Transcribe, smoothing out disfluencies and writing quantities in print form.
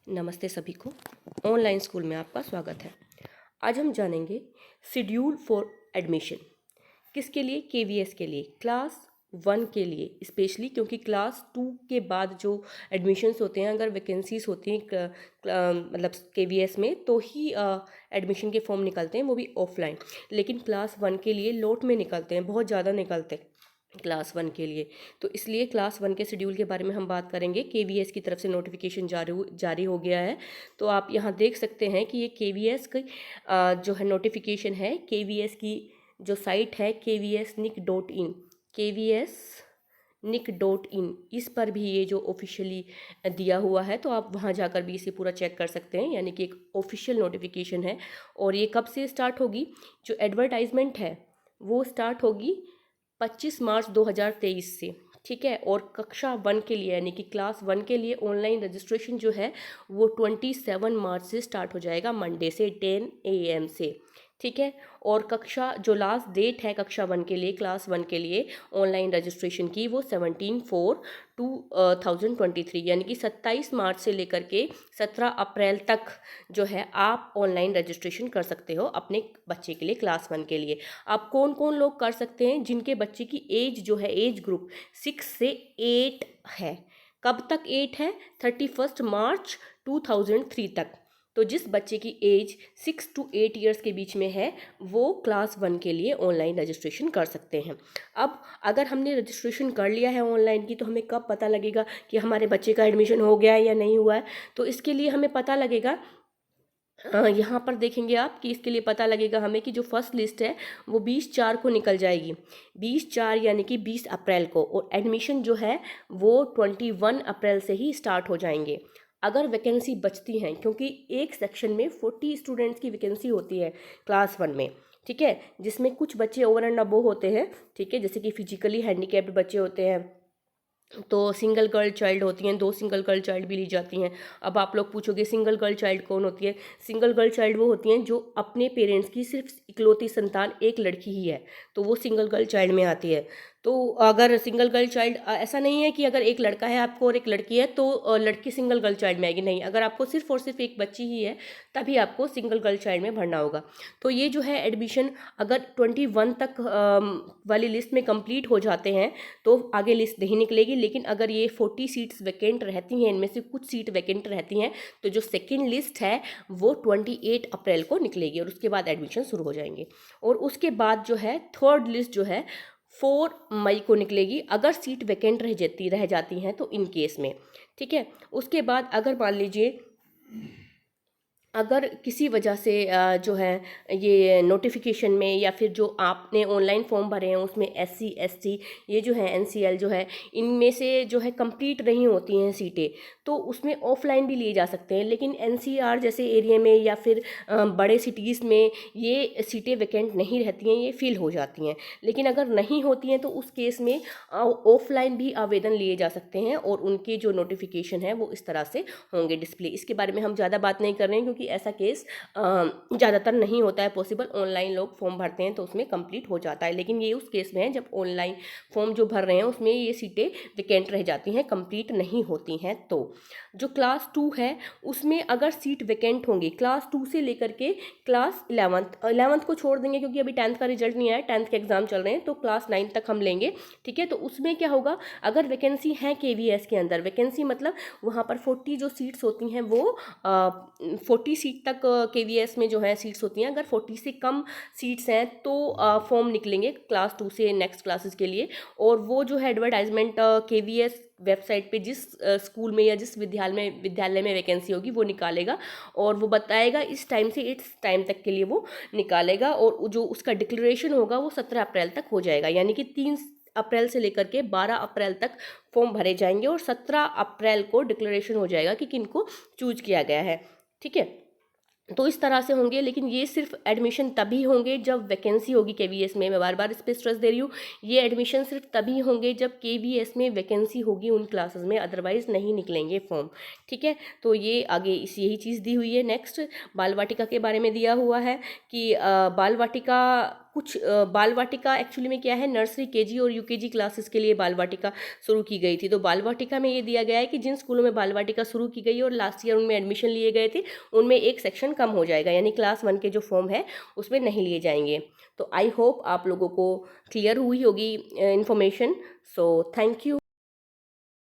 नमस्ते सभी को। ऑनलाइन स्कूल में आपका स्वागत है। आज हम जानेंगे शेड्यूल फॉर एडमिशन किसके लिए, केवीएस के लिए, क्लास 1 के लिए स्पेशली, क्योंकि क्लास 2 के बाद जो एडमिशन्स होते हैं, अगर वैकेंसीज होती हैं मतलब केवीएस में, तो ही एडमिशन के फॉर्म निकलते हैं, वो भी ऑफलाइन। लेकिन क्लास 1 के लिए लॉट में निकलते हैं, बहुत ज़्यादा निकलते हैं क्लास 1 के लिए। तो इसलिए क्लास 1 के शेड्यूल के बारे में हम बात करेंगे। केवीएस की तरफ से नोटिफिकेशन जारी हो गया है। तो आप यहाँ देख सकते हैं कि ये केवीएस की जो है नोटिफिकेशन है, केवीएस की जो साइट है kvsnic.in, kvsnic.in, इस पर भी ये जो ऑफिशियली दिया हुआ है, तो आप वहाँ जाकर भी इसे पूरा चेक कर सकते हैं। यानी कि एक ऑफिशियल नोटिफिकेशन है। और ये कब से स्टार्ट होगी, जो एडवर्टाइजमेंट है वो स्टार्ट होगी 25 मार्च 2023 से। ठीक है। और कक्षा 1 के लिए यानी कि क्लास 1 के लिए ऑनलाइन रजिस्ट्रेशन जो है वो 27 मार्च से स्टार्ट हो जाएगा, मंडे से 10 AM से। ठीक है। और कक्षा जो लास्ट डेट है कक्षा 1 के लिए, क्लास 1 के लिए ऑनलाइन रजिस्ट्रेशन की, वो 17/4/2023 यानी कि 27 मार्च से लेकर के 17 अप्रैल तक जो है आप ऑनलाइन रजिस्ट्रेशन कर सकते हो अपने बच्चे के लिए, क्लास 1 के लिए। आप कौन कौन लोग कर सकते हैं? जिनके बच्चे की एज जो है, एज ग्रुप 6 से 8 है। कब तक 8 है? 31 मार्च 2003 तक। तो जिस बच्चे की एज 6 to 8 ईयर्स के बीच में है, वो क्लास 1 के लिए ऑनलाइन रजिस्ट्रेशन कर सकते हैं। अब अगर हमने रजिस्ट्रेशन कर लिया है ऑनलाइन की, तो हमें कब पता लगेगा कि हमारे बच्चे का एडमिशन हो गया है या नहीं हुआ है? तो इसके लिए हमें पता लगेगा, यहाँ पर देखेंगे आप कि इसके लिए पता लगेगा हमें कि जो फर्स्ट लिस्ट है वो 20/4 को निकल जाएगी। 20/4 यानी कि 20 अप्रैल को। और एडमिशन जो है वो 21 अप्रैल से ही स्टार्ट हो जाएंगे, अगर वैकेंसी बचती हैं, क्योंकि एक सेक्शन में 40 स्टूडेंट्स की वैकेंसी होती है क्लास 1 में। ठीक है। जिसमें कुछ बच्चे ओवर एंड अबव होते हैं। ठीक है। जैसे कि फिजिकली हैंडीकैप्ड बच्चे होते हैं, तो सिंगल गर्ल चाइल्ड होती हैं, 2 सिंगल गर्ल चाइल्ड भी ली जाती हैं। अब आप लोग पूछोगे सिंगल गर्ल चाइल्ड कौन होती है? सिंगल गर्ल चाइल्ड वो होती हैं जो अपने पेरेंट्स की सिर्फ इकलौती संतान एक लड़की ही है, तो वो सिंगल गर्ल चाइल्ड में आती है। तो अगर सिंगल गर्ल चाइल्ड, ऐसा नहीं है कि अगर एक लड़का है आपको और एक लड़की है तो लड़की सिंगल गर्ल चाइल्ड में आएगी, नहीं। अगर आपको सिर्फ और सिर्फ एक बच्ची ही है तभी आपको सिंगल गर्ल चाइल्ड में भरना होगा। तो ये जो है एडमिशन अगर 21 तक वाली लिस्ट में कंप्लीट हो जाते हैं तो आगे लिस्ट नहीं निकलेगी। लेकिन अगर ये 40 सीट्स वैकेंट रहती हैं, इनमें से कुछ सीट वैकेंट रहती हैं, तो जो सेकेंड लिस्ट है वो 28 अप्रैल को निकलेगी और उसके बाद एडमिशन शुरू हो जाएंगे। और उसके बाद जो है थर्ड लिस्ट जो है 4 मई को निकलेगी, अगर सीट वैकेंट रह जाती हैं तो इन केस में। ठीक है। उसके बाद अगर मान लीजिए अगर किसी वजह से जो है ये नोटिफिकेशन में या फिर जो आपने ऑनलाइन फॉर्म भरे हैं उसमें SC ST ये जो है NCL जो है, इनमें से जो है कंप्लीट नहीं होती हैं सीटें, तो उसमें ऑफलाइन भी लिए जा सकते हैं। लेकिन NCR जैसे एरिया में या फिर बड़े सिटीज़ में ये सीटें वैकेंट नहीं रहती हैं, ये फिल हो जाती हैं। लेकिन अगर नहीं होती हैं तो उस केस में ऑफलाइन भी आवेदन लिए जा सकते हैं और उनके जो नोटिफिकेशन है वो इस तरह से होंगे डिस्प्ले। इसके बारे में हम ज़्यादा बात नहीं कर रहे हैं क्योंकि ऐसा केस ज़्यादातर नहीं होता है पॉसिबल। ऑनलाइन लोग फॉर्म भरते हैं तो उसमें कंप्लीट हो जाता है, लेकिन ये उस केस में है जब ऑनलाइन फॉर्म जो भर रहे हैं उसमें ये सीटें वैकेंट रह जाती हैं, कंप्लीट नहीं होती हैं। तो जो क्लास 2 है उसमें अगर सीट वैकेंट होंगी क्लास 2 से लेकर के क्लास 11th को छोड़ देंगे क्योंकि अभी 10th का रिजल्ट नहीं आया, 10th के एग्जाम चल रहे हैं, तो क्लास 9 तक हम लेंगे। ठीक है। तो उसमें क्या होगा, अगर वैकेंसी है केवीएस के अंदर, वैकेंसी मतलब वहाँ पर 40 जो सीट्स होती हैं वो 40 सीट तक केवीएस में जो है सीट्स होती हैं। अगर 40 से कम सीट्स हैं तो फॉर्म निकलेंगे क्लास 2 से नेक्स्ट क्लासेस के लिए। और वो जो है एडवर्टाइजमेंट केवीएस वेबसाइट पे जिस स्कूल में या जिस विद्यालय में वैकेंसी होगी वो निकालेगा और वो बताएगा इस टाइम से इस टाइम तक के लिए वो निकालेगा। और जो उसका डिक्लेरेशन होगा वो 17 अप्रैल तक हो जाएगा, यानी कि 3 अप्रैल से लेकर के 12 अप्रैल तक फॉर्म भरे जाएंगे और 17 अप्रैल को डिक्लेरेशन हो जाएगा कि किनको चूज किया गया है। ठीक है। तो इस तरह से होंगे, लेकिन ये सिर्फ एडमिशन तभी होंगे जब वैकेंसी होगी केवीएस में। मैं बार बार इस पर स्ट्रेस दे रही हूँ, ये एडमिशन सिर्फ तभी होंगे जब केवीएस में वैकेंसी होगी उन क्लासेस में, अदरवाइज नहीं निकलेंगे फॉर्म। ठीक है। तो ये आगे यही चीज़ दी हुई है। नेक्स्ट बाल वाटिका के बारे में दिया हुआ है कि बाल वाटिका कुछ बाल वाटिका एक्चुअली में क्या है, नर्सरी, केजी और यूकेजी क्लासेस के लिए बाल वाटिका शुरू की गई थी। तो बाल वाटिका में ये दिया गया है कि जिन स्कूलों में बाल वाटिका शुरू की गई और लास्ट ईयर उनमें एडमिशन लिए गए थे, उनमें एक सेक्शन कम हो जाएगा, यानी क्लास 1 के जो फॉर्म है उसमें नहीं लिए जाएंगे। तो आई होप आप लोगों को क्लियर हुई होगी इन्फॉर्मेशन। So thank you.